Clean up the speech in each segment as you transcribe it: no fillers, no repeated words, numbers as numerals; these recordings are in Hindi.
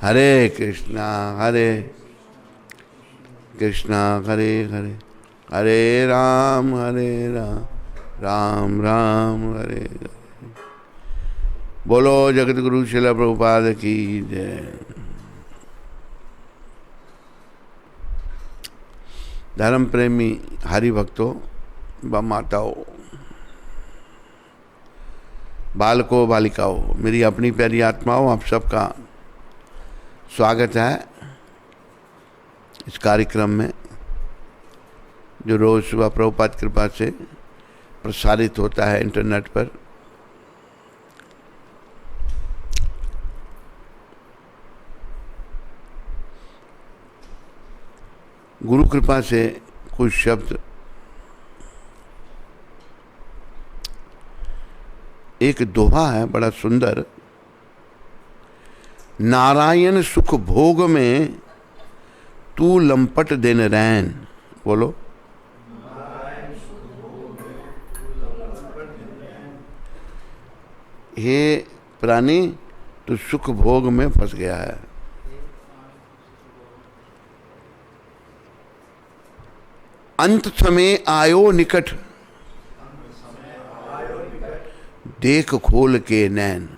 हरे कृष्णा हरे हरे, हरे राम राम राम हरे हरे। बोलो जगत गुरु श्रील प्रभुपाद की जय। धर्म प्रेमी हरि भक्तों, व माताओं, बालकों, बालिकाओं, मेरी अपनी प्यारी आत्माओं, आप सबका स्वागत है इस कार्यक्रम में जो रोज सुबह प्रभुपाद कृपा से प्रसारित होता है इंटरनेट पर। गुरु कृपा से कुछ शब्द, एक दोहा है बड़ा सुंदर। नारायण सुख भोग में तू लंपट दिन रैन। बोलो, हे प्राणी, तू सुख भोग में फंस गया है। अंत समय आयो निकट, देख खोल के नैन।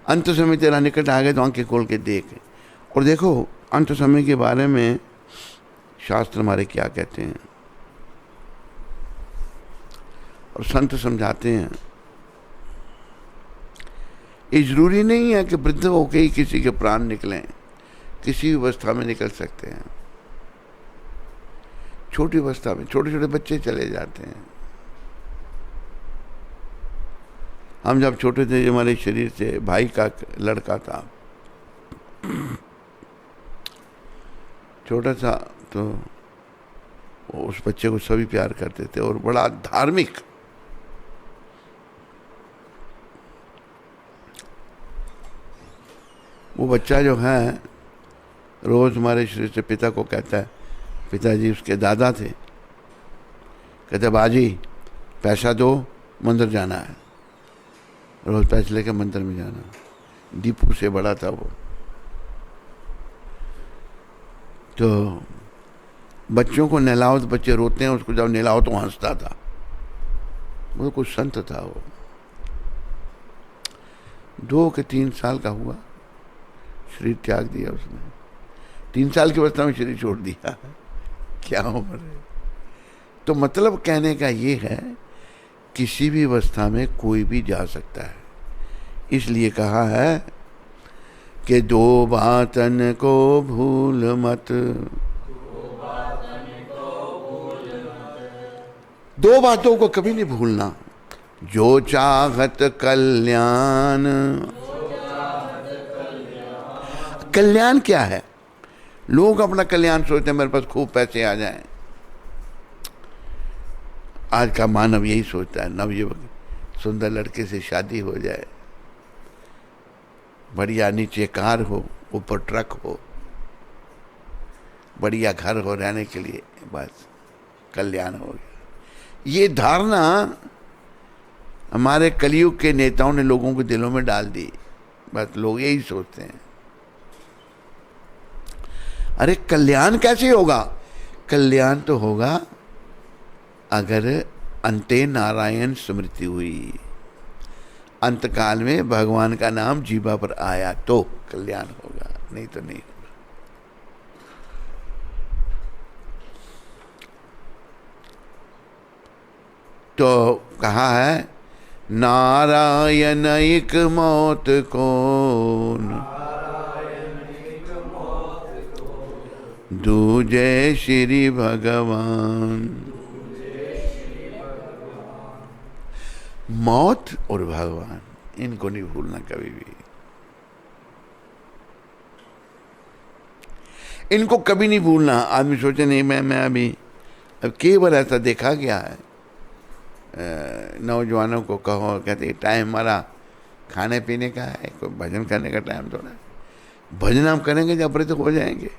अंत समय तेरा निकट आ गए तो आंखें खोल के देख। और देखो अंत समय के बारे में शास्त्र हमारे क्या कहते हैं और संत समझाते हैं। ये जरूरी नहीं है कि वृद्ध होके ही किसी के प्राण निकलें, किसी भी अवस्था में निकल सकते हैं। छोटी अवस्था में छोटे छोटे बच्चे चले जाते हैं। हम जब छोटे थे, हमारे शरीर से भाई का लड़का था, छोटा सा, तो उस बच्चे को सभी प्यार करते थे और बड़ा धार्मिक। वो बच्चा जो है रोज हमारे शरीर से पिता को कहता है, पिताजी उसके दादा थे, कहते बाजी पैसा दो, मंदिर जाना है। रोज पैसे लेकर मंदिर में जाना। दीपू से बड़ा था वो। तो बच्चों को नहलाओ तो बच्चे रोते हैं, उसको जब नहलाओ तो हंसता था। वो कुछ संत था वो। 2 के 3 साल का हुआ, शरीर त्याग दिया उसने। 3 साल की अवस्था में शरीर छोड़ दिया। क्या उम्र है। तो मतलब कहने का ये है, किसी भी अवस्था में कोई भी जा सकता है। इसलिए कहा है कि दो बातन को भूल मत। दो बातों को कभी नहीं भूलना। जो चाहत कल्याण। कल्याण क्या है? लोग अपना कल्याण सोचते हैं, मेरे पास खूब पैसे आ जाएं। आज का मानव यही सोचता है, नवयुवक, सुंदर लड़के से शादी हो जाए, बढ़िया नीचे कार हो, ऊपर ट्रक हो, बढ़िया घर हो रहने के लिए, बस कल्याण हो गया। ये धारणा हमारे कलयुग के नेताओं ने लोगों के दिलों में डाल दी। बस लोग यही सोचते हैं। अरे कल्याण कैसे होगा? कल्याण तो होगा अगर अंते नारायण स्मृति हुई, अंत काल में भगवान का नाम जीवा पर आया तो कल्याण होगा, नहीं तो नहीं होगा। तो कहा है, नारायण एक मौत कौन, दूजे श्री भगवान। मौत और भगवान, इनको नहीं भूलना कभी भी। इनको कभी नहीं भूलना। आदमी सोचे नहीं मैं अभी, अब कई बार ऐसा देखा गया है, नौजवानों को कहो, कहते टाइम हमारा खाने पीने का है, कोई भजन करने का टाइम थोड़ा है। भजन हम करेंगे जब अपने तो हो जाएंगे।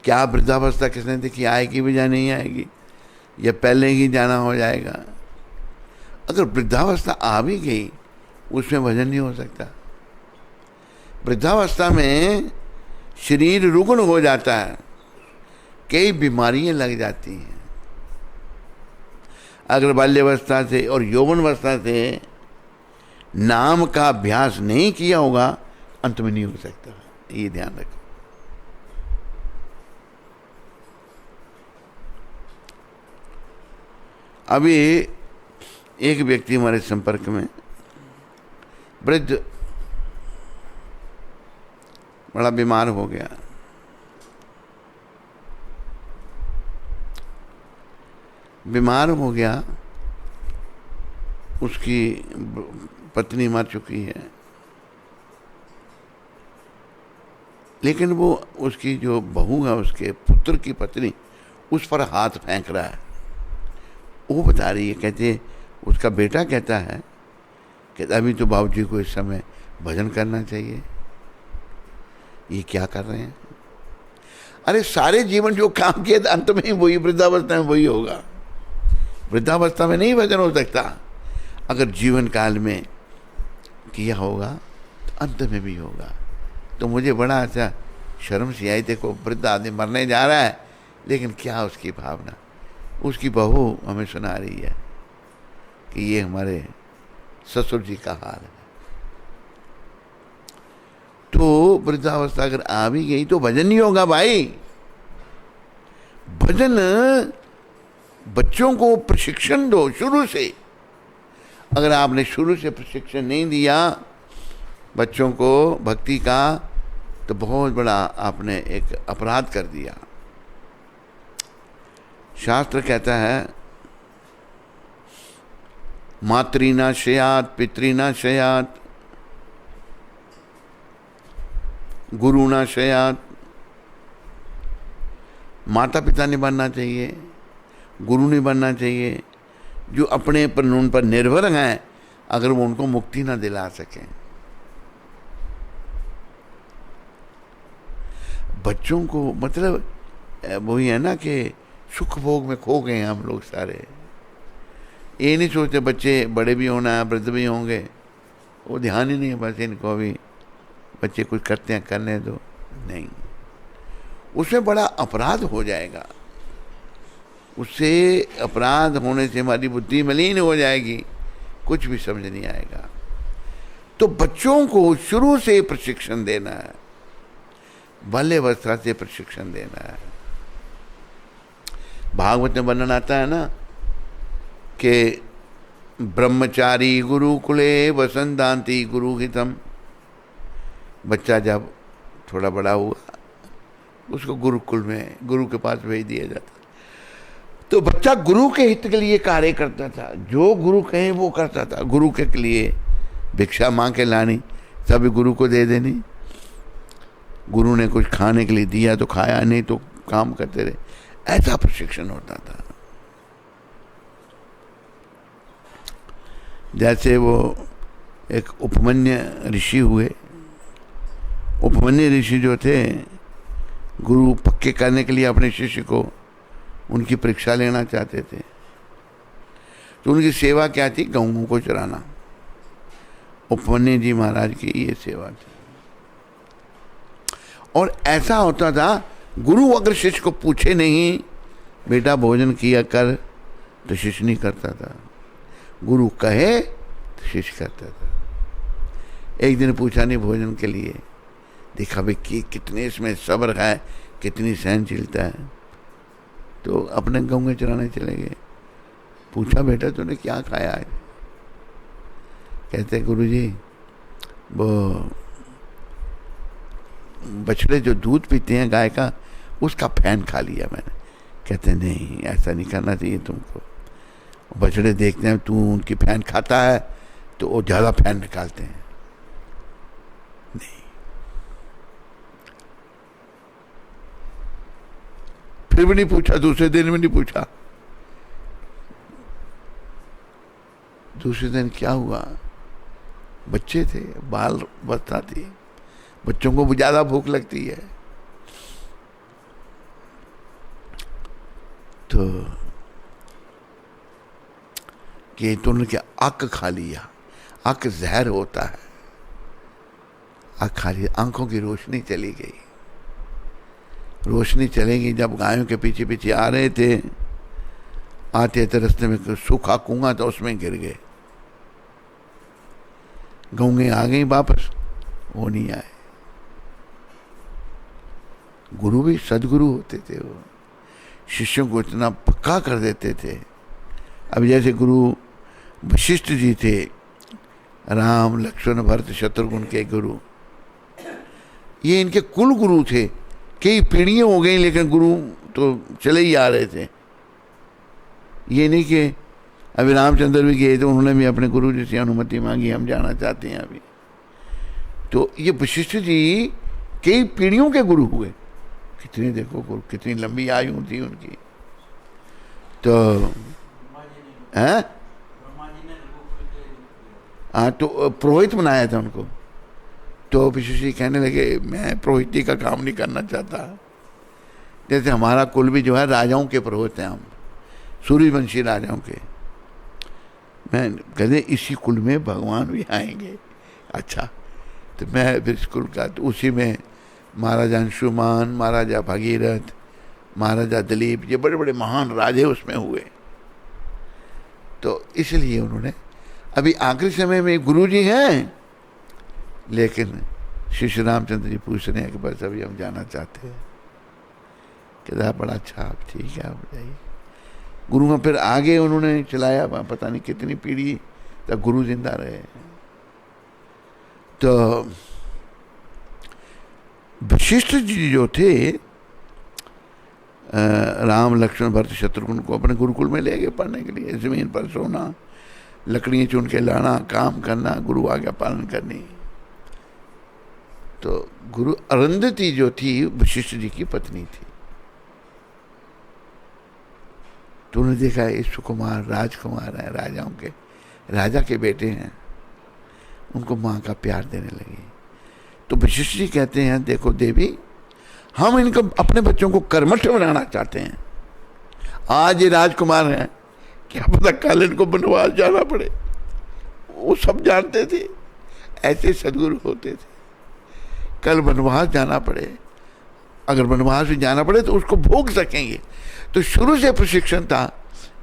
क्या वृद्धावस्था किसने देखी? आएगी भी या नहीं आएगी, या पहले ही जाना हो जाएगा। अगर वृद्धावस्था आ भी गई उसमें भजन नहीं हो सकता। वृद्धावस्था में शरीर रुग्ण हो जाता है, कई बीमारियां लग जाती हैं। अगर बाल्यावस्था से और यौवनावस्था से नाम का अभ्यास नहीं किया होगा, अंत में नहीं हो सकता, ये ध्यान रखें। अभी एक व्यक्ति हमारे संपर्क में, वृद्ध, बड़ा बीमार हो गया। बीमार हो गया, उसकी पत्नी मर चुकी है, लेकिन वो उसकी जो बहू है, उसके पुत्र की पत्नी, उस पर हाथ फेंक रहा है। वो बता रही है, कहते उसका बेटा कहता है कि अभी तो बाबूजी को इस समय भजन करना चाहिए, ये क्या कर रहे हैं? अरे सारे जीवन जो काम किए अंत में ही वही, वृद्धावस्था में वही होगा। वृद्धावस्था में नहीं भजन हो सकता, अगर जीवन काल में किया होगा तो अंत में भी होगा। तो मुझे बड़ा अच्छा शर्म सी आई, देखो वृद्ध आदमी मरने जा रहा है, लेकिन क्या उसकी भावना। उसकी बहू हमें सुना रही है कि ये हमारे ससुर जी का हाल है। तो वृद्धावस्था अगर आ भी गई तो भजन नहीं होगा भाई। भजन बच्चों को प्रशिक्षण दो शुरू से। अगर आपने शुरू से प्रशिक्षण नहीं दिया बच्चों को भक्ति का, तो बहुत बड़ा आपने एक अपराध कर दिया। शास्त्र कहता है, मातृना शयात पितृना शयात गुरुना शयात। माता पिता नहीं बनना चाहिए, गुरु नहीं बनना चाहिए, जो अपने पर उन पर निर्भर हैं, अगर वो उनको मुक्ति ना दिला सकें। बच्चों को मतलब वही है ना कि सुख भोग में खो गए हैं हम लोग सारे। ये नहीं सोचते बच्चे बड़े भी होना है, वृद्ध भी होंगे, वो ध्यान ही नहीं है, बस इनको अभी बच्चे कुछ करते हैं करने दो। नहीं, उसमें बड़ा अपराध हो जाएगा। उससे अपराध होने से हमारी बुद्धि मलिन हो जाएगी, कुछ भी समझ नहीं आएगा। तो बच्चों को शुरू से प्रशिक्षण देना है, बाल्यावस्था से प्रशिक्षण देना है। भागवत में वर्णन आता है ना कि ब्रह्मचारी गुरुकुले वसंतांति गुरुहितम। बच्चा जब थोड़ा बड़ा हुआ, उसको गुरुकुल में गुरु के पास भेज दिया जाता। तो बच्चा गुरु के हित के लिए कार्य करता था, जो गुरु कहे वो करता था। गुरु के लिए भिक्षा मांग के लानी, सभी गुरु को दे देनी। गुरु ने कुछ खाने के लिए दिया तो खाया, नहीं तो काम करते रहे। ऐसा प्रशिक्षण होता था। जैसे वो एक उपमन्य ऋषि हुए। उपमन्य ऋषि जो थे, गुरु पक्के करने के लिए अपने शिष्य को उनकी परीक्षा लेना चाहते थे। तो उनकी सेवा क्या थी? गऊं को चराना। उपमन्य जी महाराज की ये सेवा थी। और ऐसा होता था, गुरु अगर शिष्य को पूछे नहीं बेटा भोजन किया कर, तो शिष्य नहीं करता था। गुरु कहे तो शिष्य करता था। एक दिन पूछा नहीं भोजन के लिए, देखा भाई कि कितने इसमें सब्र है, कितनी सहनशीलता है, तो अपने गऊं चराने चले गए। पूछा बेटा तूने क्या खाया है? कहते गुरुजी वो बछड़े जो दूध पीते हैं गाय का, उसका फैन खा लिया मैंने। कहते नहीं, ऐसा नहीं करना चाहिए तुमको। बछड़े देखते हैं तू उनकी फैन खाता है तो वो ज़्यादा फैन निकालते हैं। नहीं, फिर भी नहीं पूछा, दूसरे दिन भी नहीं पूछा। दूसरे दिन क्या हुआ, बच्चे थे, बाल अवस्था थी, बच्चों को ज्यादा भूख लगती है। तो कि तुमने क्या अक खा लिया। अक जहर होता है, अक खा लिया, आंखों की रोशनी चली गई। रोशनी चलेगी। जब गायों के पीछे पीछे आ रहे थे, आते थे रास्ते में सूखा कुआं था, उसमें गिर गए। गऊंगे आ गई वापस, वो नहीं आए। गुरु भी सदगुरु होते थे, वो शिष्यों को इतना पक्का कर देते थे। अब जैसे गुरु वशिष्ठ जी थे, राम लक्ष्मण भरत शत्रुघ्न के गुरु, ये इनके कुल गुरु थे। कई पीढ़ियां हो गई लेकिन गुरु तो चले ही आ रहे थे। ये नहीं कि अभी रामचंद्र भी गए तो उन्होंने भी अपने गुरु जी से अनुमति मांगी, हम जाना चाहते हैं अभी। तो ये वशिष्ठ जी कई पीढ़ियों के गुरु हुए। कितने देखो गुरु, कितनी लंबी आयु थी उनकी। तो हैं, हाँ, तो पुरोहित बनाया था उनको। तो वशिष्ठ जी कहने लगे मैं पुरोहिती का काम नहीं करना चाहता। जैसे हमारा कुल भी जो है राजाओं के पुरोहित हैं, हम सूर्यवंशी राजाओं के। मैं कहते इसी कुल में भगवान भी आएंगे। अच्छा, तो मैं फिर कुल का, तो उसी में महाराजा अंशुमान, महाराजा भगीरथ, महाराजा दिलीप, ये बड़े बड़े महान राजे उसमें हुए। तो इसलिए उन्होंने, अभी आखिरी समय में गुरु जी हैं, लेकिन श्री श्री रामचंद्र जी पूछ रहे हैं कि बस अभी हम जाना चाहते हैं। कहता बड़ा अच्छा, आप ठीक है, आप जाइए। गुरु में फिर आगे उन्होंने चलाया, पता नहीं कितनी पीढ़ी तक गुरु जिंदा रहे। तो वशिष्ठ जी जो थे, राम लक्ष्मण भरत शत्रुघ्न को अपने गुरुकुल में ले गए पढ़ने के लिए। जमीन पर सोना, लकड़ियां चुन के लाना, काम करना, गुरु आज्ञा पालन करनी। तो गुरु अरुंधति जो थी वशिष्ठ जी की पत्नी थी। तो उन्होंने देखा ये सुकुमार राजकुमार है, राजाओं के राजा के बेटे हैं, उनको माँ का प्यार देने लगी। तो वशिष्ठ जी कहते हैं देखो देवी, हम इनको अपने बच्चों को कर्मठ बनाना चाहते हैं। आज ये राजकुमार हैं, क्या पता कल इनको वनवास जाना पड़े। वो सब जानते थे, ऐसे सदगुरु होते थे। कल वनवास जाना पड़े, अगर वनवास भी जाना पड़े तो उसको भोग सकेंगे। तो शुरू से प्रशिक्षण था।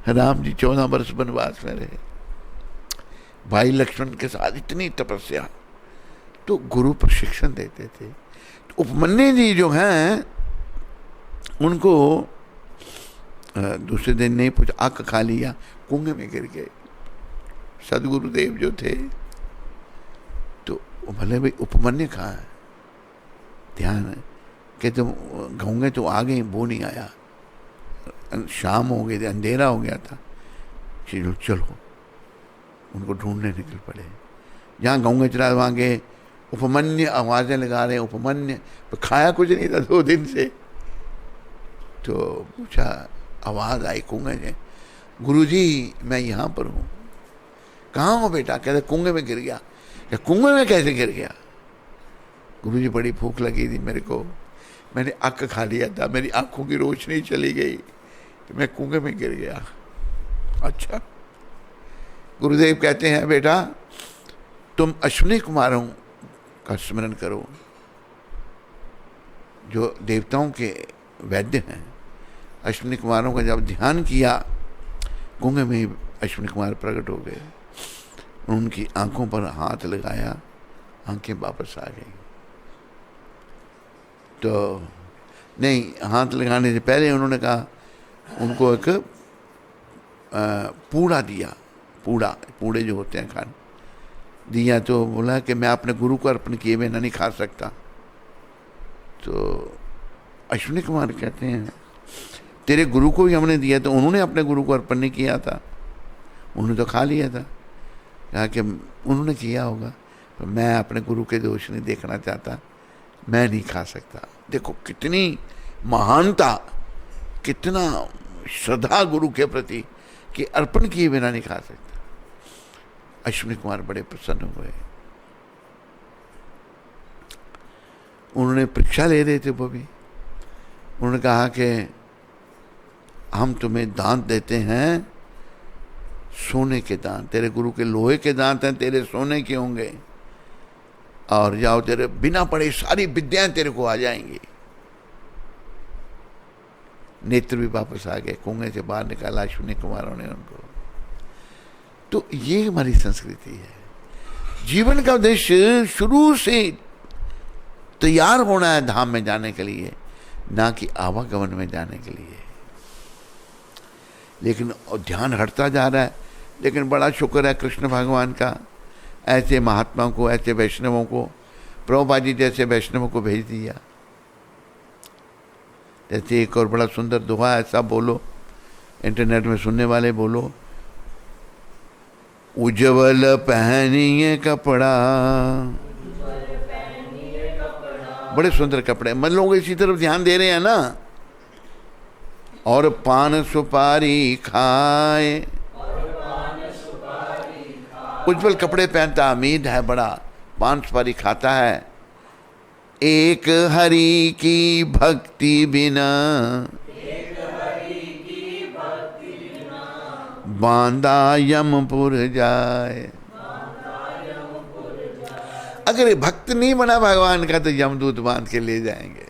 राम जी 14 वर्ष वनवास में रहे, भाई लक्ष्मण के साथ इतनी तपस्या। तो गुरु प्रशिक्षण देते थे। तो उपमन्यु जी जो हैं, उनको दूसरे दिन नहीं पूछा, आँख खा लिया, कुएं में गिर गए। सदगुरुदेव जो थे, तो भले भाई उपमन्यु कहाँ है, ध्यान है कि तुम गऊंगे तो आ गई, वो नहीं आया। शाम हो गई थी, अंधेरा हो गया था। चलो उनको ढूंढने निकल पड़े। जहाँ गऊंगे चला वहाँ गए, उपमन्यु आवाजें लगा रहे, उपमन्यु। तो खाया कुछ नहीं था 2 दिन से। तो पूछा, आवाज आई कुएं से, गुरुजी मैं यहाँ पर हूँ। कहाँ हो बेटा? कहते कुएं में गिर गया। क्या कुएं में कैसे गिर गया? गुरुजी बड़ी भूख लगी थी मेरे को, मैंने अक खा लिया था, मेरी आंखों की रोशनी चली गई, मैं कुएं में गिर गया। अच्छा। गुरुदेव कहते हैं बेटा तुम अश्विनी कुमारों का स्मरण करो, जो देवताओं के वैद्य हैं। अश्विनी कुमारों का जब ध्यान किया, कुएं में अश्विनी कुमार प्रकट हो गए। उनकी आंखों पर हाथ लगाया, आंखें वापस आ गई। तो नहीं, हाथ लगाने से पहले उन्होंने कहा, उनको एक पूड़ा दिया, पूड़े जो होते हैं खाने दिया। तो बोला कि मैं अपने गुरु को अर्पण किए बिना नहीं खा सकता। तो अश्विनी कुमार कहते हैं तेरे गुरु को ही हमने दिया, तो उन्होंने अपने गुरु को अर्पण नहीं किया था, उन्होंने तो खा लिया था। कहा कि उन्होंने किया होगा, तो मैं अपने गुरु के दोष नहीं देखना चाहता, मैं नहीं खा सकता। देखो कितनी महानता, कितना श्रद्धा गुरु के प्रति कि अर्पण किए बिना नहीं खा सकता। अश्विनी कुमार बड़े प्रसन्न हुए। उन्होंने परीक्षा ले रहे थे वो भी। उन्होंने कहा कि हम तुम्हें दान देते हैं सोने के दांत, तेरे गुरु के लोहे के दांत हैं, तेरे सोने के होंगे। और जाओ, तेरे बिना पढ़े सारी विद्याएं तेरे को आ जाएंगी। नेत्र भी वापस आ गए, कुएं से बाहर निकाला अश्विनी कुमारों ने उनको। तो ये हमारी संस्कृति है। जीवन का उद्देश्य शुरू से तैयार होना है धाम में जाने के लिए, ना कि आवागमन में जाने के लिए। लेकिन ध्यान हटता जा रहा है। लेकिन बड़ा शुक्र है कृष्ण भगवान का, ऐसे महात्माओं को, ऐसे वैष्णवों को, प्रभुपाद जी जैसे वैष्णवों को भेज दिया। जैसे एक और बड़ा सुंदर दोहा है, सब बोलो, इंटरनेट में सुनने वाले बोलो, उज्जवल पहनिए कपड़ा। बड़े सुंदर कपड़े, मन लोग इसी तरफ ध्यान दे रहे हैं ना। और पान सुपारी खाए, उज्जवल कपड़े पहनता, अमीर है बड़ा, पान सुपारी खाता है। एक हरि की भक्ति बिना बांदा यमपुर जाए। अगर भक्त नहीं बना भगवान का तो यमदूत बांध के ले जाएंगे।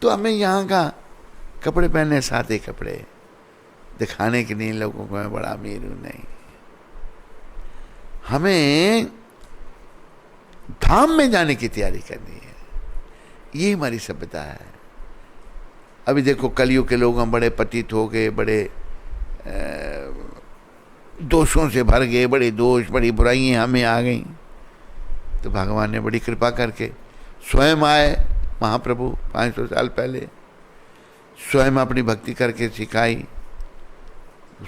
तो हमें यहाँ का कपड़े पहने, सादे कपड़े, दिखाने के नहीं लोगों को मैं बड़ा अमीर हूं, नहीं। हमें धाम में जाने की तैयारी करनी है। ये हमारी सभ्यता है। अभी देखो कलयुग के लोग हम बड़े पतित हो गए, बड़े दोषों से भर गए, बड़े दोष, बड़ी बुराइयां हमें आ गई। तो भगवान ने बड़ी कृपा करके स्वयं आए महाप्रभु 500 साल पहले, स्वयं अपनी भक्ति करके सिखाई,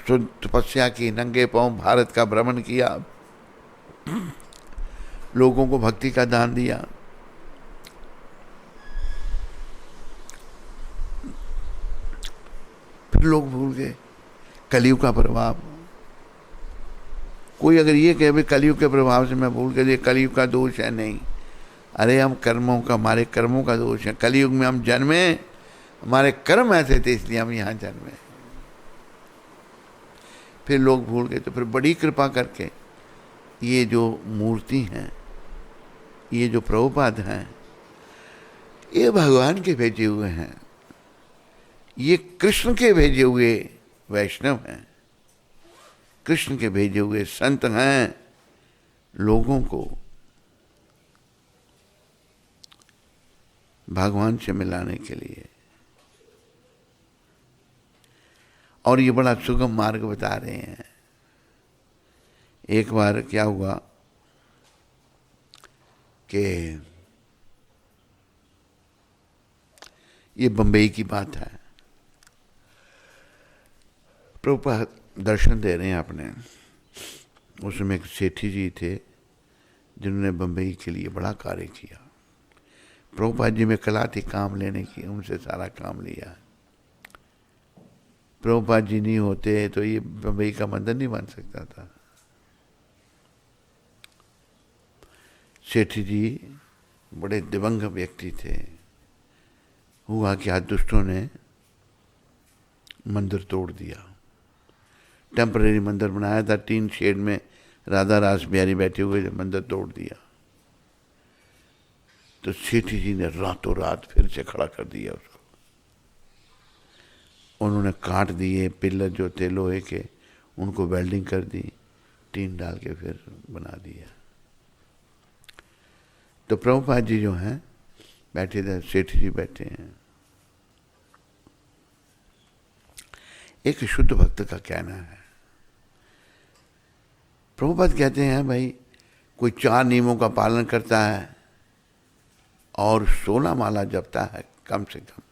तपस्या की, नंगे पांव भारत का भ्रमण किया, लोगों को भक्ति का दान दिया। फिर लोग भूल गए कलयुग का प्रभाव। कोई अगर ये कहे भाई कलयुग के प्रभाव से मैं भूल गया, कलयुग का दोष है, नहीं। अरे हम कर्मों का, हमारे कर्मों का दोष है। कलयुग में हम जन्मे, हमारे कर्म ऐसे थे इसलिए हम यहाँ जन्मे। फिर लोग भूल गए। तो फिर बड़ी कृपा करके ये जो मूर्ति हैं, ये जो प्रभुपाद हैं, ये भगवान के भेजे हुए हैं, ये कृष्ण के भेजे हुए वैष्णव हैं, कृष्ण के भेजे हुए संत हैं, लोगों को भगवान से मिलाने के लिए। और ये बड़ा सुगम मार्ग बता रहे हैं। एक बार क्या हुआ कि ये बंबई की बात है, प्रभुपाद दर्शन दे रहे हैं अपने। उसमें एक सेठी जी थे जिन्होंने बंबई के लिए बड़ा कार्य किया। प्रभुपाद जी में कला थी काम लेने की, उनसे सारा काम लिया। प्रभुपाद जी नहीं होते तो ये बंबई का मंदिर नहीं बन सकता था। सेठी जी बड़े दिवंगत व्यक्ति थे। हुआ कि आज दुष्टों ने मंदिर तोड़ दिया। टेम्परेरी मंदिर बनाया था, टीन शेड में राधा रास बिहारी बैठे हुए, मंदिर तोड़ दिया। तो सेठी जी ने रातों रात फिर से खड़ा कर दिया उसको। उन्होंने काट दिए पिलर जो थे लोहे के, उनको वेल्डिंग कर दी, टीन डाल के फिर बना दिया। तो प्रभुपाद जी जो हैं बैठे थे, सेठी जी बैठे हैं। एक शुद्ध भक्त का कहना है, प्रभुपाद कहते हैं भाई कोई 4 नियमों का पालन करता है और 16 माला जपता है कम से कम,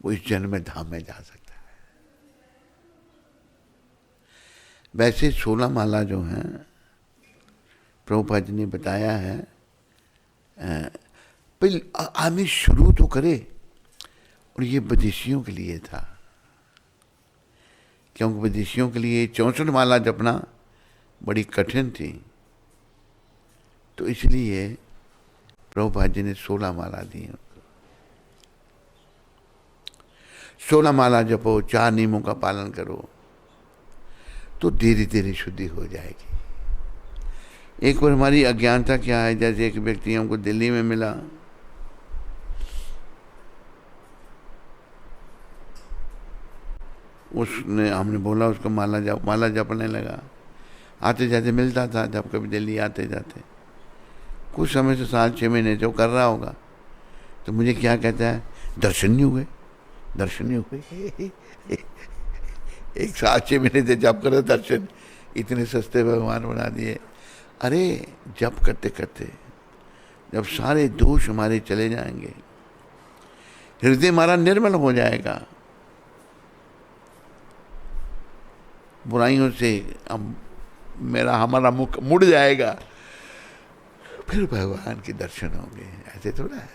वो इस जन्म में धाम में जा सकता है। वैसे 16 माला जो हैं प्रभुपाद जी ने बताया है, पहले आदमी शुरू तो करे। और ये विदेशियों के लिए था, क्योंकि विदेशियों के लिए 64 माला जपना बड़ी कठिन थी। तो इसलिए प्रभुपाद जी ने 16 माला दी उनको। 16 माला जपो, 4 नियमों का पालन करो, तो धीरे धीरे शुद्धि हो जाएगी। एक बार हमारी अज्ञानता क्या है, जैसे एक व्यक्ति हमको दिल्ली में मिला, उसने, हमने बोला उसको माला जपने लगा। आते जाते मिलता था, जब कभी दिल्ली आते जाते, कुछ समय से 7-6 महीने से वो कर रहा होगा। तो मुझे क्या कहता है, दर्शन नहीं हुए, दर्शन नहीं हुए। एक 7-6 महीने से जप कर दर्शन, इतने सस्ते भगवान बना दिए। अरे जप करते करते जब सारे दोष हमारे चले जाएंगे, हृदय हमारा निर्मल हो जाएगा, बुराइयों से हमारा मुख मुड़ जाएगा, फिर भगवान के दर्शन होंगे। ऐसे थोड़ा है,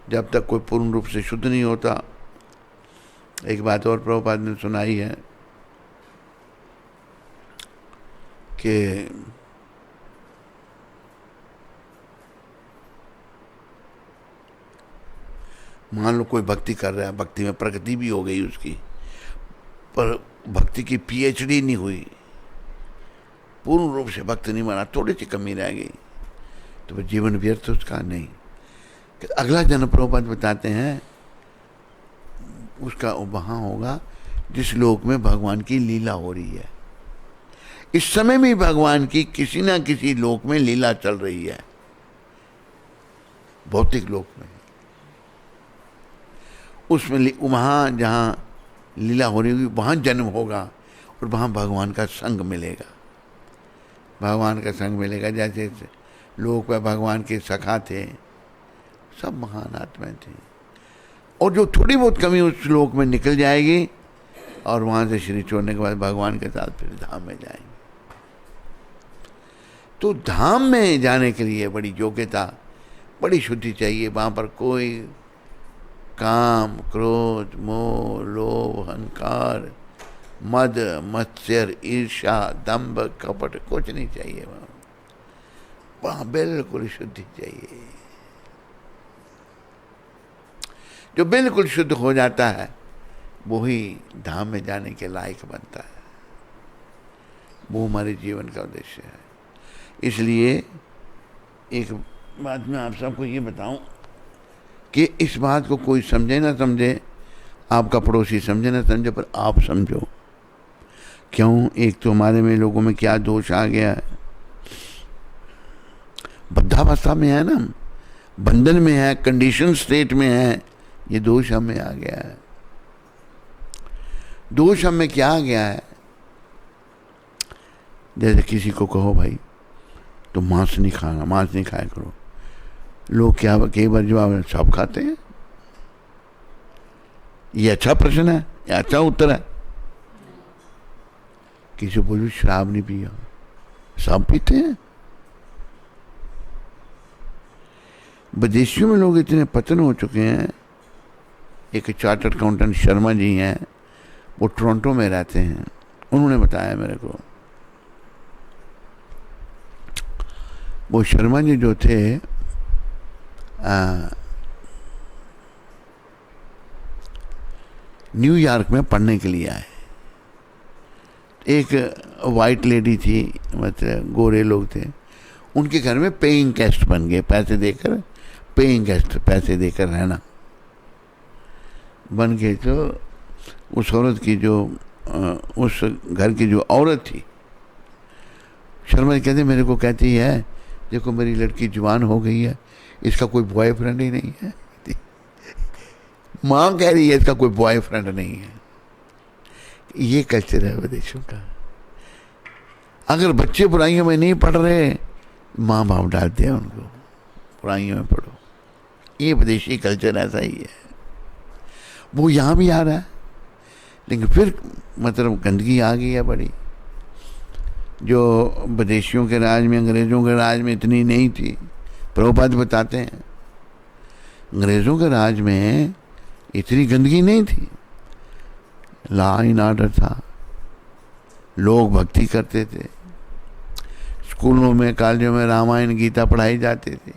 जब तक कोई पूर्ण रूप से शुद्ध नहीं होता। एक बात और प्रभुपाद ने सुनाई है कि मान लो कोई भक्ति कर रहा है, भक्ति में प्रगति भी हो गई उसकी, पर भक्ति की पीएचडी नहीं हुई, पूर्ण रूप से भक्त नहीं बना, थोड़ी सी कमी रह गई, तो वह जीवन व्यर्थ उसका नहीं। अगला जन्म प्रभुपाद बताते हैं उसका वहां होगा जिस लोक में भगवान की लीला हो रही है। इस समय में भगवान की किसी ना किसी लोक में लीला चल रही है, भौतिक लोक में। उसमें वहां जहां लीला हो रही होगी वहां जन्म होगा और वहां भगवान का संग मिलेगा, भगवान का संग मिलेगा। जैसे लोक में भगवान के सखा थे, सब महान आत्माएं थी, और जो थोड़ी बहुत कमी उस लोक में निकल जाएगी और वहां से शरीर छोड़ने के बाद भगवान के साथ फिर धाम में जाएंगे। तो धाम में जाने के लिए बड़ी योग्यता, बड़ी शुद्धि चाहिए। वहां पर कोई काम, क्रोध, मोह, लोभ, अहंकार, मद, मत्सर, ईर्ष्या, दंभ, कपट कुछ नहीं चाहिए। वहां बिल्कुल शुद्धि चाहिए। जो बिल्कुल शुद्ध हो जाता है वही धाम में जाने के लायक बनता है। वो हमारे जीवन का उद्देश्य है। इसलिए एक बात मैं आप सबको ये बताऊं कि इस बात को कोई समझे ना समझे, आपका पड़ोसी समझे ना समझे, पर आप समझो। क्यों? एक तो हमारे में लोगों में क्या दोष आ गया है, बद्धावस्था में है ना, बंधन में है, कंडीशन स्टेट में है, ये दोष हमें आ गया है। दोष हमें क्या आ गया है? जैसे किसी को कहो भाई तो मांस नहीं खाना, मांस नहीं खाया करो, लोग क्या कई बार जवाब सब खाते हैं। ये अच्छा प्रश्न है, ये अच्छा उत्तर है। किसी बोलो शराब नहीं पिया, सब पीते हैं। विदेशियों में लोग इतने पतन हो चुके हैं। एक चार्टर्ड अकाउंटेंट शर्मा जी हैं, वो टोरंटो में रहते हैं, उन्होंने बताया मेरे को। वो शर्मा जी जो थे न्यूयॉर्क में पढ़ने के लिए आए। एक वाइट लेडी थी, मतलब गोरे लोग थे, उनके घर में पेइंग गेस्ट बन गए, पैसे देकर, पेइंग गेस्ट पैसे देकर रहना बन गए। तो उस औरत की जो उस घर की जो औरत थी, शर्मा जी कहते मेरे को कहती है देखो मेरी लड़की जवान हो गई है, इसका कोई बॉयफ्रेंड ही नहीं है। माँ कह रही है इसका कोई बॉयफ्रेंड नहीं है। ये कल्चर है विदेशों का। अगर बच्चे बुराइयों में नहीं पढ़ रहे, माँ बाप डालते हैं उनको बुराइयों में पढ़ो। ये विदेशी कल्चर ऐसा ही है। वो यहाँ भी आ रहा है, लेकिन फिर मतलब गंदगी आ गई है बड़ी, जो विदेशियों के राज में, अंग्रेज़ों के राज में इतनी नहीं थी। प्रभुपाद बताते हैं अंग्रेज़ों के राज में इतनी गंदगी नहीं थी, लॉ एंड ऑर्डर था, लोग भक्ति करते थे, स्कूलों में कॉलेजों में रामायण गीता पढ़ाई जाती थी।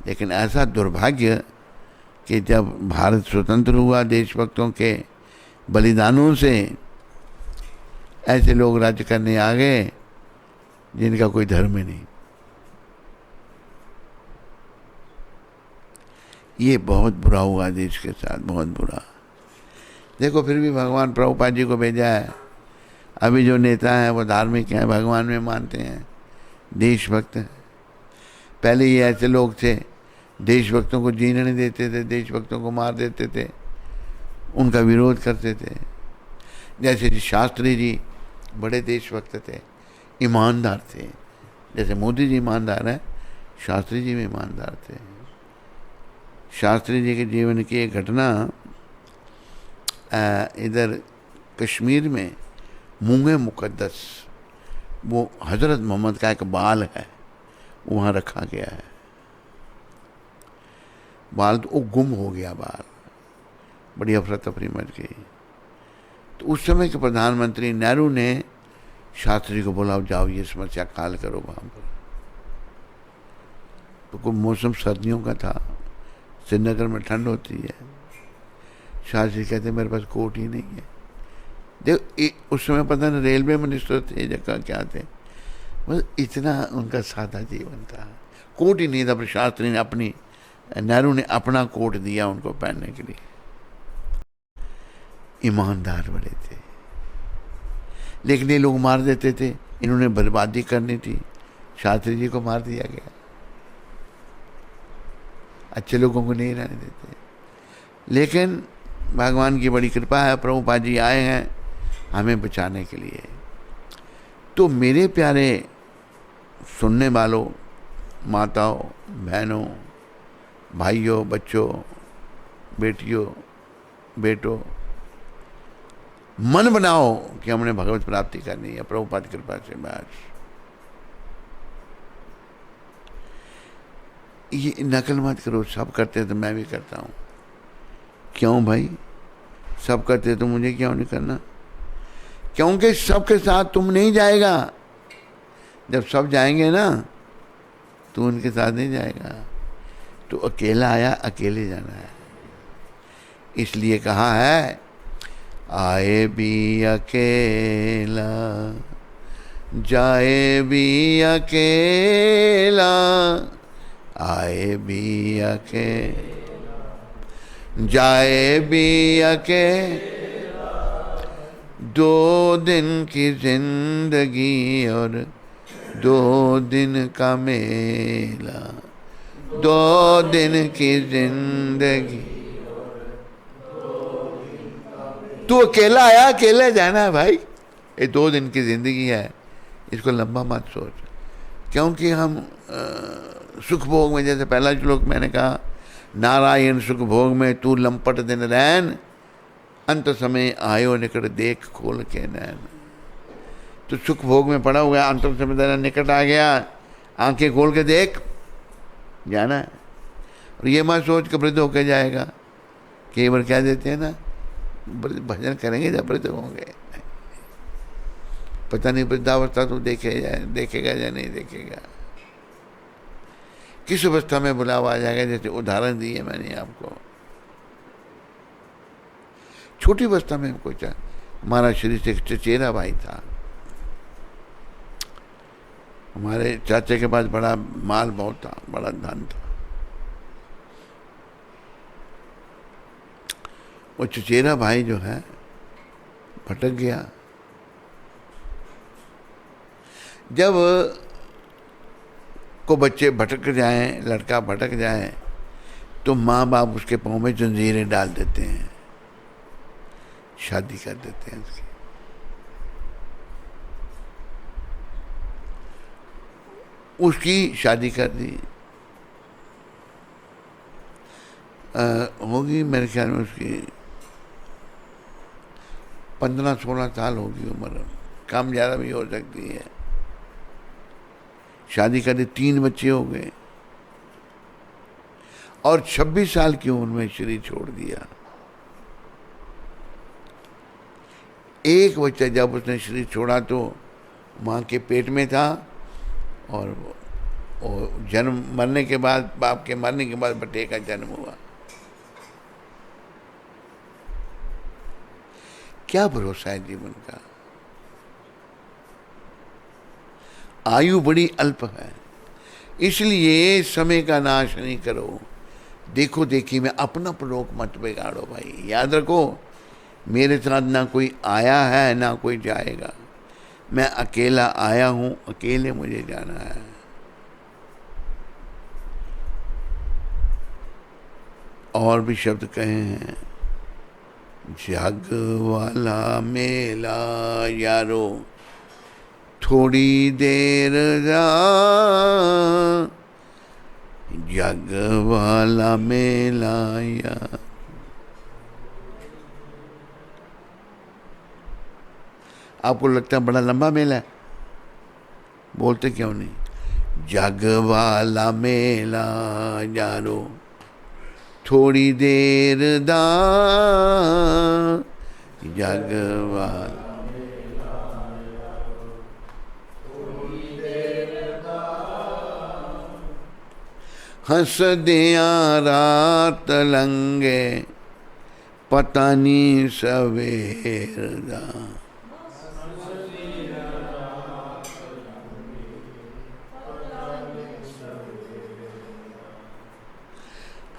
लेकिन ऐसा दुर्भाग्य कि जब भारत स्वतंत्र हुआ देशभक्तों के बलिदानों से, ऐसे लोग राज्य करने आ गए जिनका कोई धर्म ही नहीं। ये बहुत बुरा हुआ देश के साथ, बहुत बुरा। देखो फिर भी भगवान प्रभुपाद जी को भेजा है। अभी जो नेता हैं वो धार्मिक हैं, भगवान में मानते हैं, देशभक्त हैं। पहले ये ऐसे लोग थे, देशभक्तों को जीने नहीं देते थे, देशभक्तों को मार देते थे, उनका विरोध करते थे। जैसे शास्त्री जी बड़े देशभक्त थे, ईमानदार थे। जैसे मोदी जी ईमानदार हैं, शास्त्री जी भी ईमानदार थे। शास्त्री जी के जीवन की एक घटना इधर कश्मीर में मूंगे मुकद्दस, वो हज़रत मोहम्मद का एक बाल है, वहाँ रखा गया है। बाल तो वो गुम हो गया, बाल, बड़ी अफरा तफरी मच गई। तो उस समय के प्रधानमंत्री नेहरू ने शास्त्री को बोला, जाओ ये समस्या का हल करो वहाँ पर। तो कोई मौसम सर्दियों का था, श्रीनगर में ठंड होती है। शास्त्री कहते मेरे पास कोट ही नहीं है। देख उस समय पता नहीं रेलवे मिनिस्टर थे जगह क्या थे, बस इतना उनका सादा जीवन था, कोट ही नहीं था। पर शास्त्री ने अपनी, नेहरू ने अपना कोट दिया उनको पहनने के लिए। ईमानदार बड़े थे, लेकिन ये लोग मार देते थे। इन्होंने बर्बादी करनी थी, शास्त्री जी को मार दिया गया। अच्छे लोगों को नहीं रहने देते। लेकिन भगवान की बड़ी कृपा है, प्रभुपाद जी आए हैं हमें बचाने के लिए। तो मेरे प्यारे सुनने वालों, माताओं, बहनों, भाइयों, बच्चों, बेटियों, बेटों, मन बनाओ कि हमने भगवत प्राप्ति करनी है प्रभुपाद की कृपा से। बस ये नकल मत करो, सब करते तो मैं भी करता हूँ। क्यों भाई, सब करते तो मुझे क्यों नहीं करना? क्योंकि सबके साथ तुम नहीं जाएगा। जब सब जाएंगे ना तो उनके साथ नहीं जाएगा। तो अकेला आया, अकेले जाना है। इसलिए कहा है, आए भी अकेला जाए भी अकेला, आए भी अकेला जाए भी अकेला, 2 दिन की जिंदगी और 2 दिन का मेला, 2 दिन की जिंदगी। तू अकेला आया, अकेले जाना है भाई। ये 2 दिन की जिंदगी है, इसको लंबा मत सोच। क्योंकि हम सुख भोग में, जैसे पहला श्लोक मैंने कहा, नारायण सुख भोग में तू लंपट दिन रैन, अंत समय आयो निकट देख खोल के नैन। तो सुख भोग में पड़ा हुआ, अंत समय तेरा निकट आ गया, आंखें खोल के देख, जाना है। और ये मत सोच के वृद्ध होके जाएगा। कई बार क्या देते हैं ना, भजन करेंगे जब वृद्ध होंगे, पता नहीं वृद्धावस्था तो देखेगा या नहीं देखेगा, किस अवस्था में बुलावा आ जाएगा। जैसे उदाहरण दिए मैंने आपको, छोटी अवस्था में कोई हमारा श्री से चचेरा भाई था, हमारे चाचा के पास बड़ा माल बहुत था, बड़ा धन था। वो चचेरा भाई जो है भटक गया। जब को बच्चे भटक जाएं, लड़का भटक जाए, तो माँ बाप उसके पाँव में जंजीरें डाल देते हैं, शादी कर देते हैं उसकी। उसकी शादी कर दी। होगी मेरे ख्याल में उसकी 15-16 साल होगी उम्र, कम ज़्यादा भी हो सकती है। शादी कर दी, 3 बच्चे हो गए और 26 साल की उम्र में शरीर छोड़ दिया। एक बच्चा जब उसने शरीर छोड़ा तो माँ के पेट में था, और जन्म मरने के बाद, बाप के मरने के बाद बेटे का जन्म हुआ। क्या भरोसा है जीवन का? आयु बड़ी अल्प है, इसलिए समय का नाश नहीं करो। देखो देखी में अपना प्रलोक मत बिगाड़ो भाई। याद रखो, मेरे साथ ना कोई आया है ना कोई जाएगा। मैं अकेला आया हूं, अकेले मुझे जाना है। और भी शब्द कहे हैं, जग वाला मेला यारो थोड़ी देर जा, जग वाला मेला यार। आपको लगता है बड़ा लंबा मेला है, बोलते क्यों नहीं? जग वाला मेला यारो थोड़ी देर दा, जग वाला हंस दिया रात लंगे पता नहीं सवेर दा।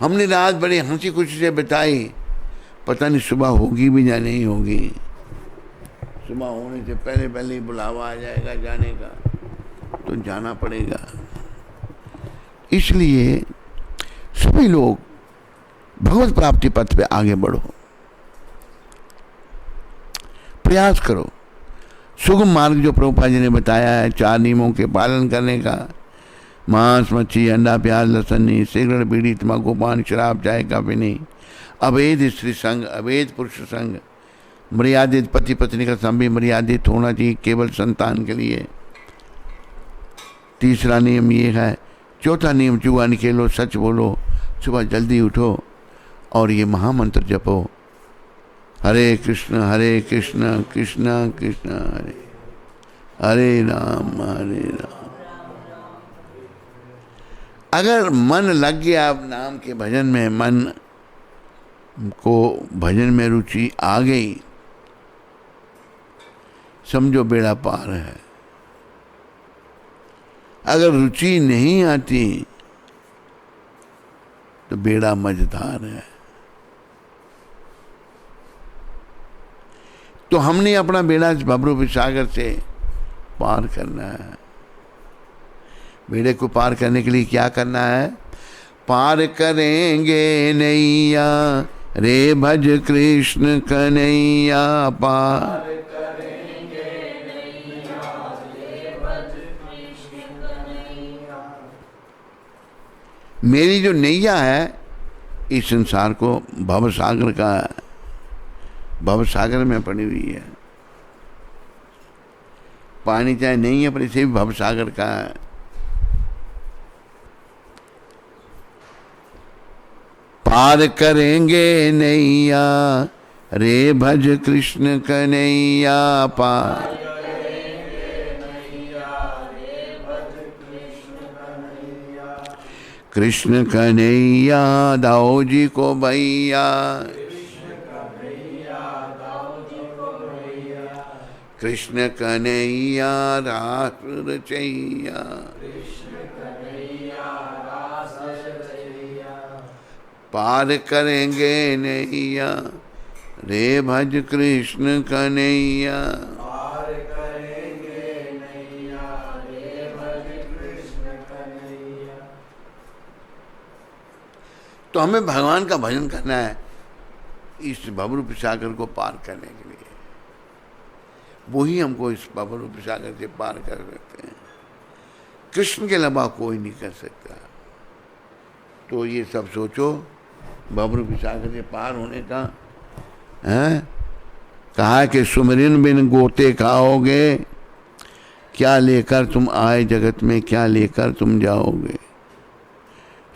हमने रात बड़ी हंसी खुशी से बिताई, पता नहीं सुबह होगी भी या नहीं होगी। सुबह होने से पहले पहले ही बुलावा आ जाएगा जाने का, तो जाना पड़ेगा। इसलिए सभी लोग भगवत प्राप्ति पथ पे आगे बढ़ो, प्रयास करो। सुगम मार्ग जो प्रभुपाद जी ने बताया है 4 नियमों के पालन करने का, मांस मच्छी अंडा प्याज लहसुन नहीं, सिगरेट बीड़ी तंबाकू पान शराब चाय काफी नहीं, अवैध स्त्री संग, अवैध पुरुष संग, मर्यादित पति पत्नी का संबंध मर्यादित होना चाहिए केवल संतान के लिए। तीसरा नियम ये है। चौथा नियम, जुआ नहीं खेलो, सच बोलो, सुबह जल्दी उठो और ये महामंत्र जपो, हरे कृष्ण कृष्ण कृष्ण हरे हरे राम हरे राम। अगर मन लग गया अब नाम के भजन में, मन को भजन में रुचि आ गई, समझो बेड़ा पार है। अगर रुचि नहीं आती तो बेड़ा मझधार है। तो हमने अपना बेड़ा इस भवरूपी सागर से पार करना है। बेड़े को पार करने के लिए क्या करना है? पार करेंगे नैया रे भज कृष्ण कन्हैया, पार करेंगे नैया रे भज कृष्ण कन्हैया। मेरी जो नैया है इस संसार को भव सागर का, भव सागर में पड़ी हुई है। पानी चाहे नहीं है पर इसे भी भव सागर का है। पार करेंगे नैया रे भज कृष्ण कन्हैया, पार करेंगे नैया रे भज कृष्ण कन्हैया। कृष्ण कन्हैया दाऊ जी को भैया, कृष्ण कन्हैया रास रचैया, पार करेंगे नैया रे भज कृष्ण कन्हैया, पार करेंगे नैया रे भज कृष्ण कन्हैया। तो हमें भगवान का भजन करना है इस भवरूपी सागर को पार करने के लिए। वो ही हमको इस भवरूपी सागर से पार कर सकते हैं। कृष्ण के अलावा कोई नहीं कर सकता। तो ये सब सोचो भवरूपी सागर से पार होने का है। कहा कि सुमरिन बिन गोते खाओगे, क्या लेकर तुम आए जगत में, क्या लेकर तुम जाओगे।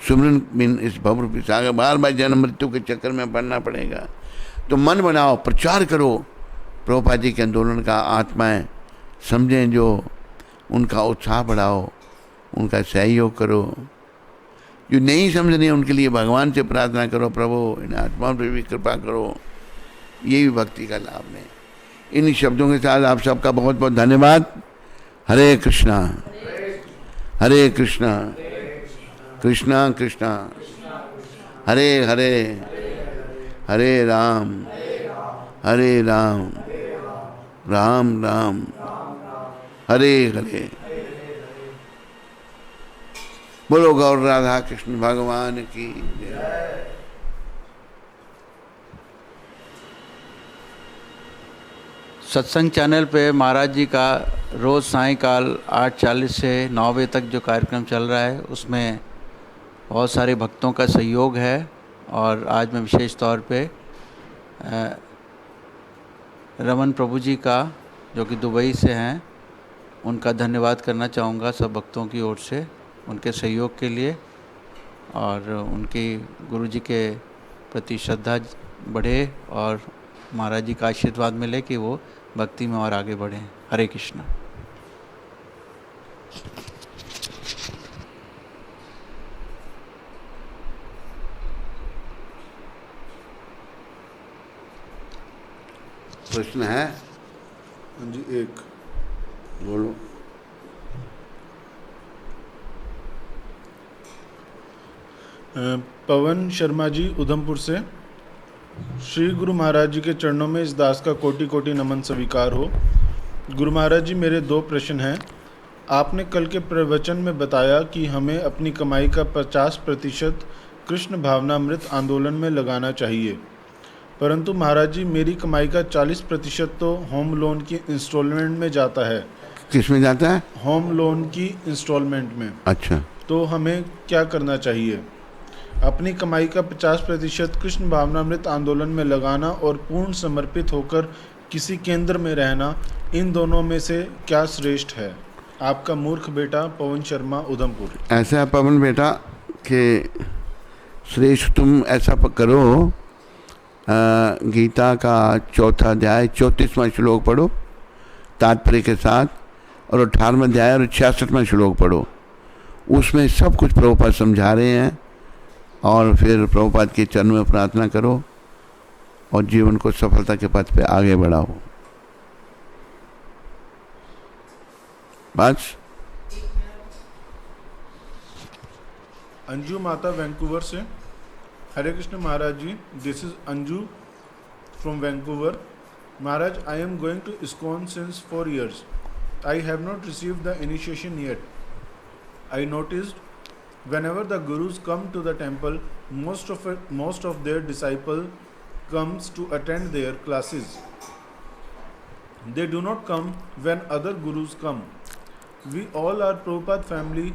सुमरिन बिन इस भवरूपी सागर, बार बार जन्म मृत्यु के चक्कर में पड़ना पड़ेगा। तो मन बनाओ, प्रचार करो प्रभुपाद जी के आंदोलन का। आत्माएं समझें जो, उनका उत्साह बढ़ाओ, उनका सहयोग करो। जो नहीं समझ रहे उनके लिए भगवान से प्रार्थना करो, प्रभु इन आत्माओं पर भी कृपा करो। ये भी भक्ति का लाभ है। इन्हीं शब्दों के साथ आप सबका बहुत बहुत धन्यवाद। हरे कृष्णा हरे कृष्णा कृष्णा कृष्णा हरे हरे हरे राम राम राम हरे हरे। बोलो गौर राधा कृष्ण भगवान की जय। सत्संग चैनल पे महाराज जी का रोज़ सायंकाल 8:40 से 9 बजे तक जो कार्यक्रम चल रहा है उसमें बहुत सारे भक्तों का सहयोग है। और आज मैं विशेष तौर पे रमन प्रभु जी का, जो कि दुबई से हैं, उनका धन्यवाद करना चाहूँगा सब भक्तों की ओर से उनके सहयोग के लिए, और उनकी गुरु जी के प्रति श्रद्धा बढ़े और महाराज जी का आशीर्वाद मिले कि वो भक्ति में और आगे बढ़ें। हरे कृष्णा। प्रश्न है? हाँ जी, एक बोलो। पवन शर्मा जी उधमपुर से। श्री गुरु महाराज जी के चरणों में इस दास का कोटि कोटि नमन स्वीकार हो। गुरु महाराज जी, मेरे 2 प्रश्न हैं। आपने कल के प्रवचन में बताया कि हमें अपनी कमाई का 50% कृष्ण भावनामृत आंदोलन में लगाना चाहिए, परंतु महाराज जी मेरी कमाई का 40% तो होम लोन की इंस्टॉलमेंट में जाता है। किस में जाता है? होम लोन की इंस्टॉलमेंट में। अच्छा, तो हमें क्या करना चाहिए? अपनी कमाई का 50% कृष्ण भावनामृत आंदोलन में लगाना और पूर्ण समर्पित होकर किसी केंद्र में रहना, इन दोनों में से क्या श्रेष्ठ है? आपका मूर्ख बेटा पवन शर्मा उधमपुर। ऐसा है पवन बेटा कि श्रेष्ठ तुम ऐसा करो, गीता का 4था अध्याय 34वां श्लोक पढ़ो तात्पर्य के साथ, और 18वां अध्याय और 66वां श्लोक पढ़ो। उसमें सब कुछ प्रभुपाद समझा रहे हैं, और फिर प्रभुपाद के चरण में प्रार्थना करो और जीवन को सफलता के पथ पे आगे बढ़ाओ। बस। अंजू माता वैंकूवर से। Hare Krishna Maharaj ji, this is Anju from Vancouver. Maharaj, I am going to ISKCON since 4 years. I have not received the initiation yet. I noticed whenever the gurus come to the temple, most of their disciple comes to attend their classes. They do not come when other gurus come. We all are Prabhupada family.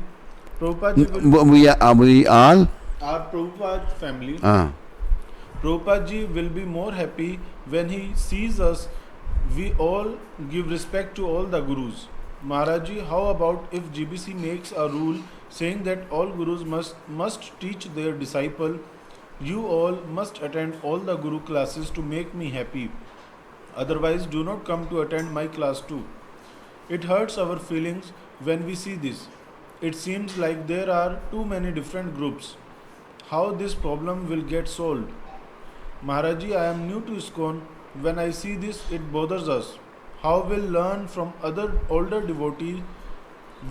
Prabhupada ji will, we all our Prabhupada family. हाँ, Prabhupada ji will be more happy when he sees us. We all give respect to all the gurus. Maharaj ji, how about if GBC makes a rule saying that all gurus must teach their disciple? You all must attend all the guru classes to make me happy. Otherwise, do not come to attend my class too. It hurts our feelings when we see this. It seems like there are too many different groups. How this problem will get solved? Maharaj ji, I am new to ISKCON. When I see this, it bothers us. How we'll learn from other older devotees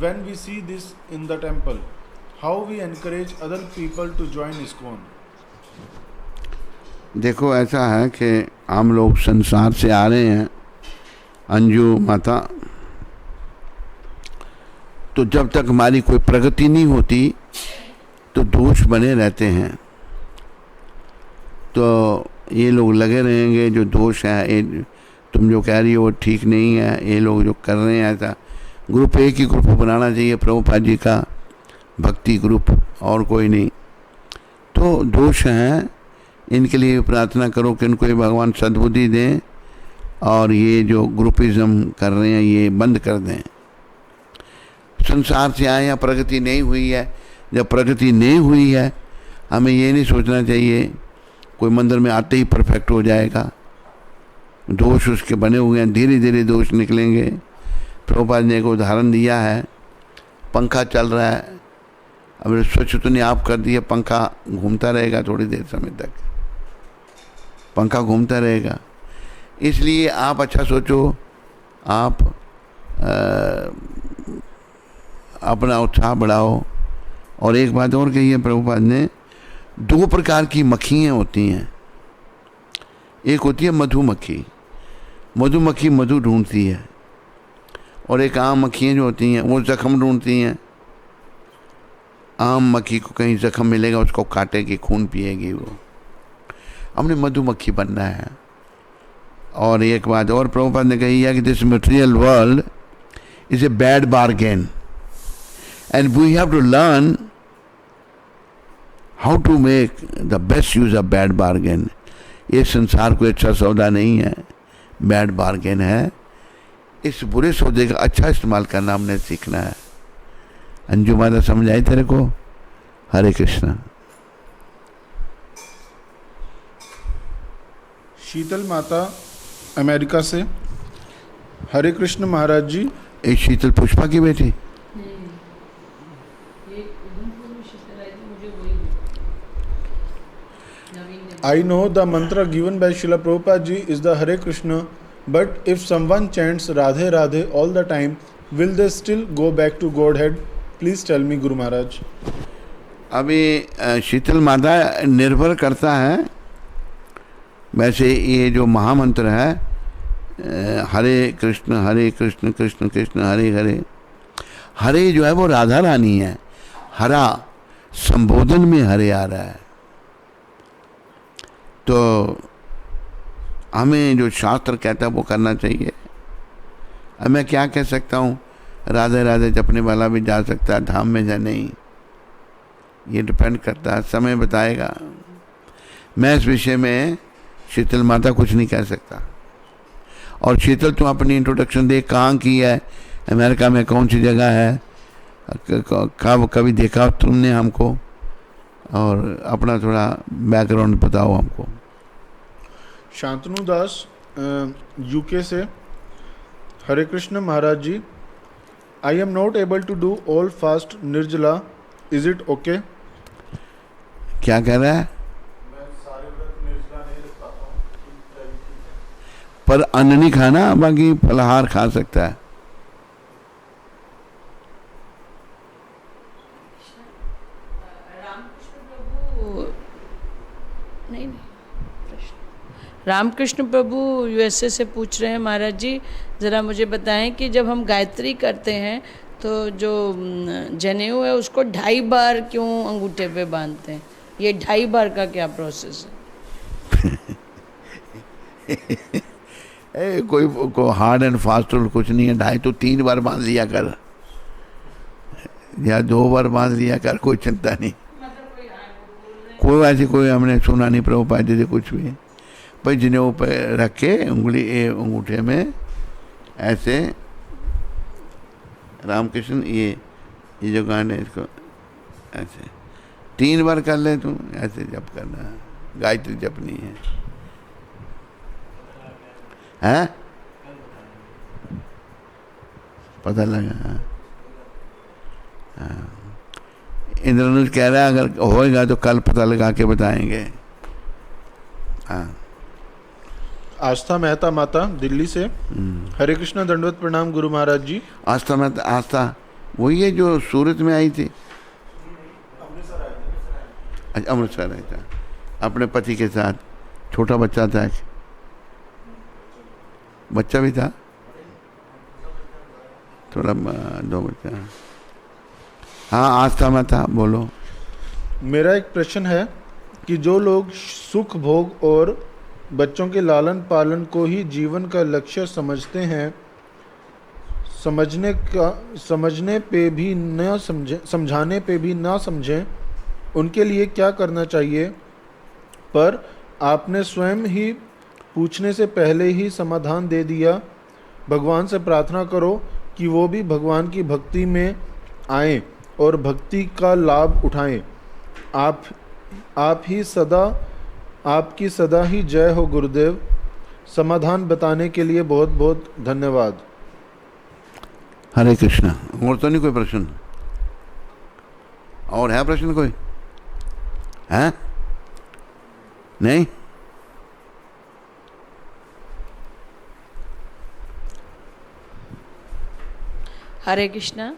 when we see this in the temple? How we encourage other people to join ISKCON? देखो ऐसा है कि हम लोग संसार से आ रहे हैं अंजू माता, तो जब तक हमारी कोई प्रगति नहीं होती तो दोष बने रहते हैं। तो ये लोग लगे रहेंगे जो दोष है, ये तुम जो कह रही हो वो ठीक नहीं है, ये लोग जो कर रहे हैं ऐसा। ग्रुप एक ही ग्रुप बनाना चाहिए प्रभुपाद जी का, भक्ति ग्रुप, और कोई नहीं। तो दोष हैं, इनके लिए प्रार्थना करो कि इनको ये भगवान सद्बुद्धि दें और ये जो ग्रुपिज्म कर रहे हैं ये बंद कर दें। संसार से आए हैं, प्रगति नहीं हुई है। जब प्रगति नहीं हुई है, हमें ये नहीं सोचना चाहिए कोई मंदिर में आते ही परफेक्ट हो जाएगा। दोष उसके बने हुए हैं, धीरे धीरे दोष निकलेंगे। प्रभुपाद ने एक उदाहरण दिया है, पंखा चल रहा है, अब स्वच्छ तो नहीं आप कर दिए, पंखा घूमता रहेगा थोड़ी देर समय तक, पंखा घूमता रहेगा। इसलिए आप अच्छा सोचो, आप अपना उत्साह बढ़ाओ। और एक बात और कही है प्रभुपाद ने, 2 प्रकार की मक्खियाँ होती हैं। एक होती है मधुमक्खी, मधुमक्खी मधु ढूंढती है, और एक आम मक्खियाँ जो होती हैं वो जख्म ढूंढती हैं। आम मक्खी को कहीं जख्म मिलेगा, उसको काटेगी, खून पिएगी वो। हमने मधुमक्खी बनना है। और एक बात और प्रभुपाद ने कही है कि this material world is a bad bargain and we have to learn how to make the best use of bad bargain. ये संसार कोई अच्छा सौदा नहीं है, बैड बार्गेन है। इस बुरे सौदे का अच्छा इस्तेमाल करना हमने सीखना है। अंजू माता समझ आई तेरे को? हरे कृष्णा। शीतल माता अमेरिका से, हरे कृष्ण महाराज जी। एक शीतल पुष्पा की बेटी। I know the mantra given by Srila Prabhupada ji is the Hare Krishna, but if someone chants Radhe Radhe all the time, will they still go back to Godhead? Please tell me, Guru Maharaj. अभी शीतल माता निर्भर करता है। वैसे ये जो महामंत्र है हरे कृष्ण कृष्ण कृष्ण हरे हरे, हरे जो है वो राधा रानी है। हरा संबोधन में हरे आ रहा है। तो हमें जो शास्त्र कहता है वो करना चाहिए। अब मैं क्या कह सकता हूँ, राधे राधे जपने वाला भी जा सकता है धाम में या नहीं, ये डिपेंड करता है, समय बताएगा। मैं इस विषय में शीतल माता कुछ नहीं कह सकता। और शीतल तुम अपनी इंट्रोडक्शन दे, कहाँ की है, अमेरिका में कौन सी जगह है, कब कभी देखा तुमने हमको, और अपना थोड़ा बैकग्राउंड बताओ हमको। शांतनु दास यूके से, Hare Krishna Maharaj ji. I am not able to do all fast nirjala, is it okay? क्या कह रहा है? पर अन्न नहीं खाना, बाकी फलाहार खा सकता है। रामकृष्ण प्रभु यूएसए से पूछ रहे हैं, महाराज जी ज़रा मुझे बताएं कि जब हम गायत्री करते हैं तो जो जनेऊ है उसको 2.5 बार क्यों अंगूठे पे बांधते हैं? ये 2.5 बार का क्या प्रोसेस है? कोई हार्ड एंड फास्ट रूल कुछ नहीं है। 2.5 तो 3 बार बांध लिया कर, या 2 बार बांध लिया कर, कोई चिंता नहीं। कोई ऐसी कोई हमने सुना नहीं प्रभुपाद जी से कुछ भी। भाई जिन्हें ऊपर रख के उंगली अंगूठे में ऐसे, रामकृष्ण ये जो गाने, इसको ऐसे 3 बार कर ले तुम, ऐसे जप करना है, गायत्री जपनी है। हैं? पता लगा? हाँ। इंद्रनुज कह रहा है अगर होएगा तो कल पता लगा के बताएंगे। हाँ। आस्था मेहता माता दिल्ली से, हरे कृष्णा दंडवत प्रणाम गुरु महाराज जी। आस्था मेहता, आस्था वही है जो सूरत में आई थी, अमृतसर आई था अपने पति के साथ। छोटा बच्चा था, बच्चा भी था थोड़ा, 2 बच्चा। हाँ आस्था में था, बोलो। मेरा एक प्रश्न है कि जो लोग सुख भोग और बच्चों के लालन पालन को ही जीवन का लक्ष्य समझते हैं, समझने पे भी न समझें, समझाने पे भी ना समझें, उनके लिए क्या करना चाहिए? पर आपने स्वयं ही पूछने से पहले ही समाधान दे दिया। भगवान से प्रार्थना करो कि वो भी भगवान की भक्ति में आएं और भक्ति का लाभ उठाएं। आपकी सदा ही जय हो गुरुदेव। समाधान बताने के लिए बहुत बहुत धन्यवाद। हरे कृष्णा। और तो नहीं कोई प्रश्न? और है प्रश्न कोई? है नहीं? हरे कृष्णा।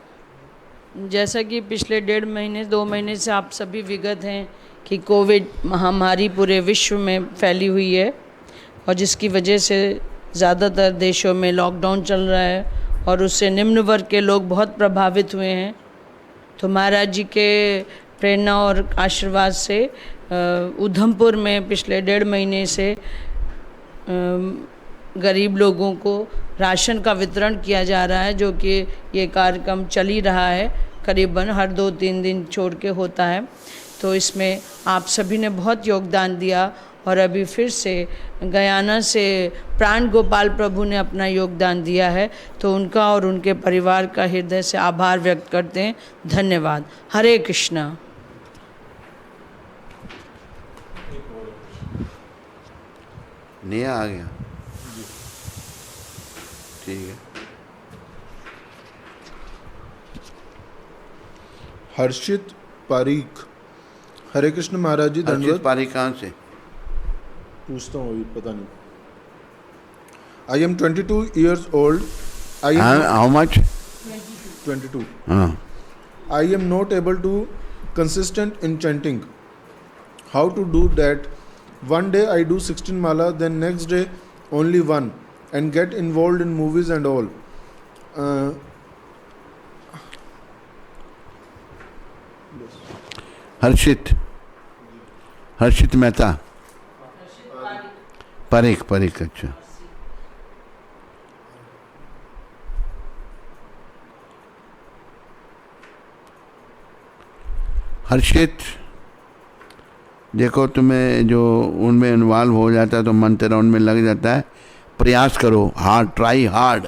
जैसा कि पिछले 1.5-2 महीने से आप सभी विगत हैं कि कोविड महामारी पूरे विश्व में फैली हुई है और जिसकी वजह से ज़्यादातर देशों में लॉकडाउन चल रहा है और उससे निम्न वर्ग के लोग बहुत प्रभावित हुए हैं। तो महाराज जी के प्रेरणा और आशीर्वाद से उधमपुर में पिछले 1.5 महीने से गरीब लोगों को राशन का वितरण किया जा रहा है, जो कि ये कार्यक्रम चल ही रहा है, करीबन हर 2-3 दिन छोड़ के होता है। तो इसमें आप सभी ने बहुत योगदान दिया और अभी फिर से गयाना से प्राण गोपाल प्रभु ने अपना योगदान दिया है, तो उनका और उनके परिवार का हृदय से आभार व्यक्त करते हैं। धन्यवाद। हरे कृष्णा। नया आ गया, ठीक है। हर्षित पारीक। हरे कृष्ण महाराज जी, हर्षित धन्यवाद। पारीक कहाँ से? पूछता हूँ, पता नहीं। I am 22 years old. How much? 22. हाँ। I am not able to consistent in chanting. How to do that? One day I do 16 mala, then next day only one, and get involved in movies and all. हर्षित मेहता। पारीक, अच्छा। हर्षित, देखो तुम्हें जो उनमें इन्वॉल्व हो जाता है तो मन तेरा उनमें लग जाता है। प्रयास करो, हार्ड, ट्राई हार्ड,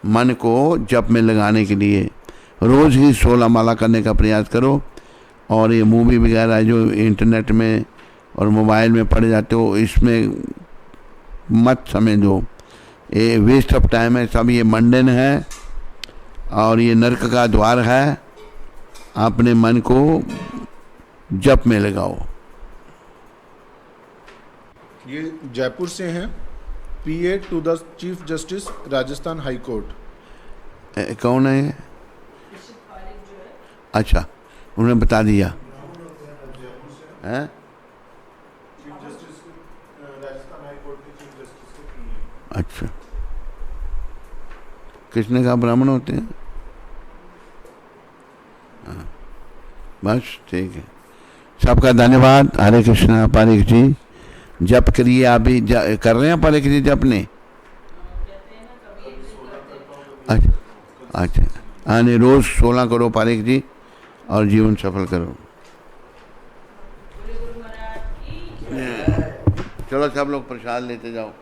मन को जप में लगाने के लिए रोज़ ही 16 माला करने का प्रयास करो। और ये मूवी वगैरह जो इंटरनेट में और मोबाइल में पढ़े जाते हो, इसमें मत समझो, ये वेस्ट ऑफ टाइम है। सब ये मंडन है और ये नरक का द्वार है। अपने मन को जप में लगाओ। ये जयपुर से हैं। PA to the Chief Justice Rajasthan high court. कौन है ये? अच्छा, उन्होंने बता दिया है। अच्छा, किसने कहा ब्राह्मण होते हैं? हाँ, बस ठीक है। सबका धन्यवाद। हरे कृष्णा। पारीक जी जप करिए। आप भी कर रहे हैं पारीक जी जप ने? अच्छा, हाँ, नहीं, रोज़ 16 करो पारीक जी और जीवन सफल करो। चलो सब लोग प्रसाद लेते जाओ।